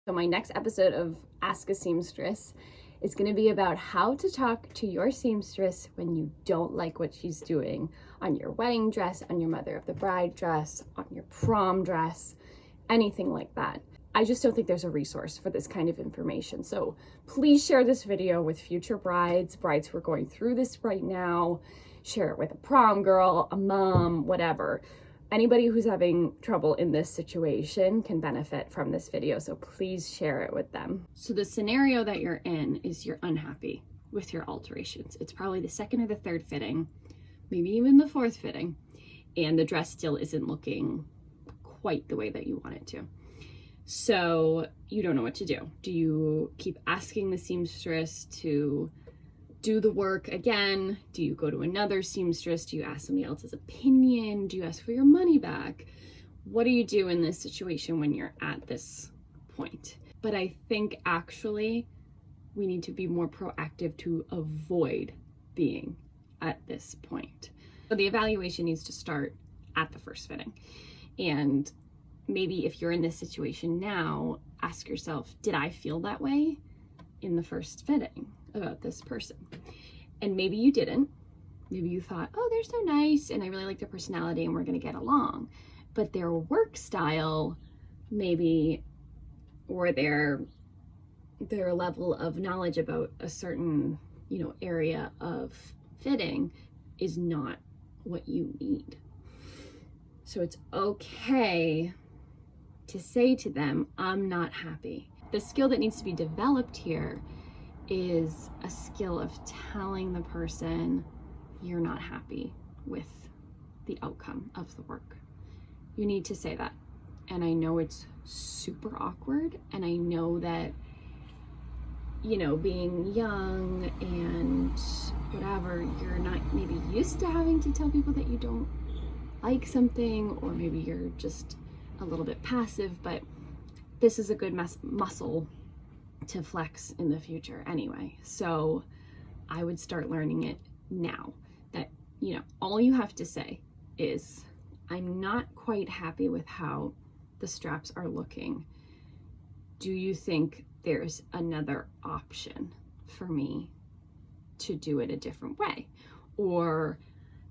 So my next episode of Ask a Seamstress is going to be about how to talk to your seamstress when you don't like what she's doing on your wedding dress, on your mother of the bride dress, on your prom dress, anything like that. I just don't think there's a resource for this kind of information. So please share this video with future brides who are going through this right now. Share it with a prom girl, a mom, whatever. Anybody who's having trouble in this situation can benefit from this video, so please share it with them. So the scenario that you're in is you're unhappy with your alterations. It's probably the second or the third fitting, maybe even the fourth fitting, and the dress still isn't looking quite the way that you want it to. So you don't know what to do. Do you keep asking the seamstress to do the work again? Do you go to another seamstress? Do you ask somebody else's opinion? Do you ask for your money back? What do you do in this situation when you're at this point? But I think actually we need to be more proactive to avoid being at this point. So the evaluation needs to start at the first fitting. And maybe if you're in this situation now, ask yourself, did I feel that way in the first fitting about this person? And maybe you didn't. Maybe you thought, oh, they're so nice and I really like their personality and we're gonna get along. But their work style, maybe, or their level of knowledge about a certain, area of fitting is not what you need. So it's okay to say to them, I'm not happy. The skill that needs to be developed here is a skill of telling the person you're not happy with the outcome of the work. You need to say that. And I know it's super awkward, and I know that, being young and whatever, you're not maybe used to having to tell people that you don't like something, or maybe you're just a little bit passive, but this is a good muscle to flex in the future anyway. So I would start learning it now, that, all you have to say is, I'm not quite happy with how the straps are looking. Do you think there's another option for me to do it a different way? Or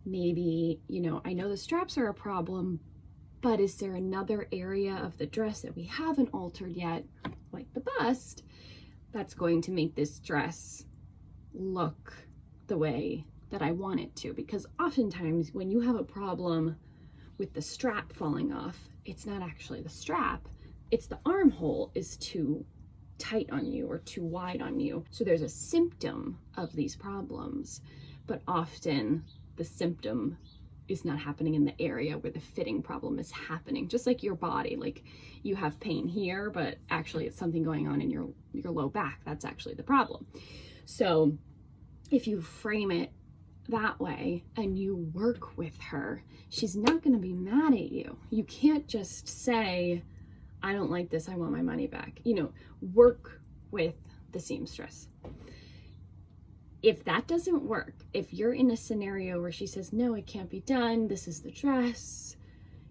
maybe, I know the straps are a problem, but is there another area of the dress that we haven't altered yet, like the bust, that's going to make this dress look the way that I want it to? Because oftentimes when you have a problem with the strap falling off, it's not actually the strap, it's the armhole is too tight on you or too wide on you. So there's a symptom of these problems, but often the symptom is not happening in the area where the fitting problem is happening. Just like your body, like you have pain here, but actually it's something going on in your low back. That's actually the problem. So if you frame it that way and you work with her, she's not going to be mad at you. You can't just say, I don't like this, I want my money back. Work with the seamstress. If that doesn't work, if you're in a scenario where she says, no, it can't be done, this is the dress,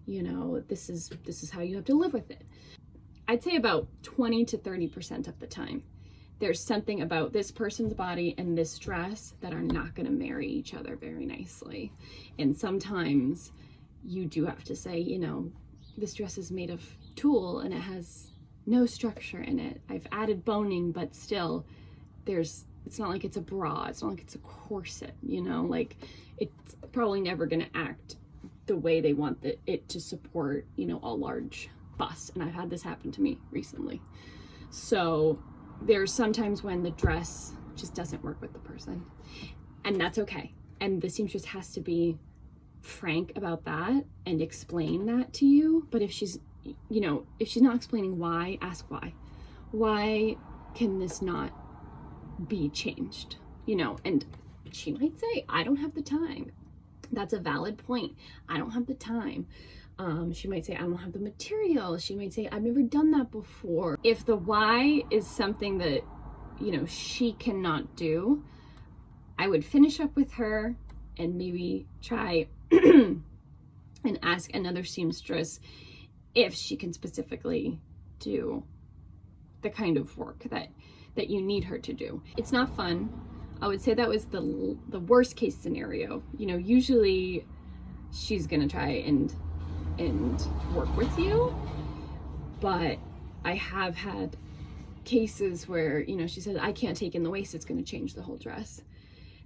this is how you have to live with it, I'd say about 20 to 30% of the time, there's something about this person's body and this dress that are not going to marry each other very nicely. And sometimes you do have to say, this dress is made of tulle and it has no structure in it. I've added boning, but still it's not like it's a bra, it's not like it's a corset, like it's probably never going to act the way they want it to support, a large bust. And I've had this happen to me recently. So there's sometimes when the dress just doesn't work with the person, and that's okay. And the seamstress has to be frank about that and explain that to you. But if she's not explaining why, ask why. Why can this not be changed? And she might say, I don't have the time. That's a valid point. I don't have the time. She might say, I don't have the material. She might say, I've never done that before. If the why is something that, she cannot do, I would finish up with her and maybe try and ask another seamstress if she can specifically do the kind of work that you need her to do. It's not fun. I would say that was the worst case scenario. You know, usually she's gonna try and work with you, but I have had cases where, you know, she says, I can't take in the waist, it's gonna change the whole dress.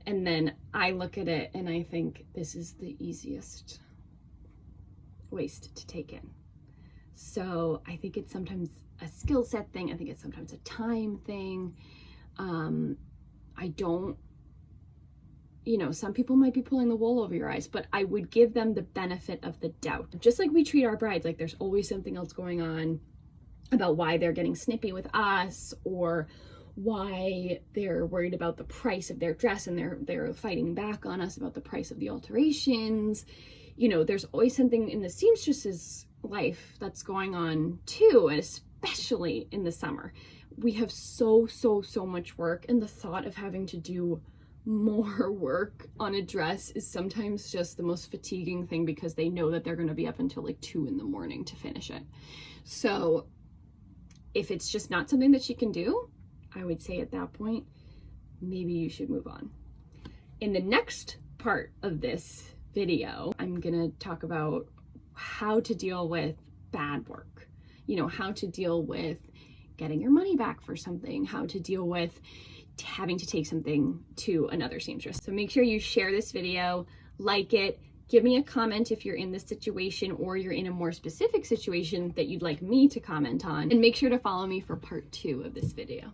And then I look at it and I think, this is the easiest waist to take in. So I think it's sometimes a skill set thing. I think it's sometimes a time thing. I don't, you know, some people might be pulling the wool over your eyes, but I would give them the benefit of the doubt. Just like we treat our brides, like there's always something else going on about why they're getting snippy with us, or why they're worried about the price of their dress and they're fighting back on us about the price of the alterations. You know, there's always something in the seamstress's life that's going on too, and especially in the summer. We have so much work, and the thought of having to do more work on a dress is sometimes just the most fatiguing thing, because they know that they're going to be up until like 2 a.m. to finish it. So if it's just not something that she can do, I would say at that point, maybe you should move on. In the next part of this video, I'm gonna talk about how to deal with bad work. You know, how to deal with getting your money back for something, how to deal with having to take something to another seamstress. So make sure you share this video, like it, give me a comment if you're in this situation or you're in a more specific situation that you'd like me to comment on, and make sure to follow me for part 2 of this video.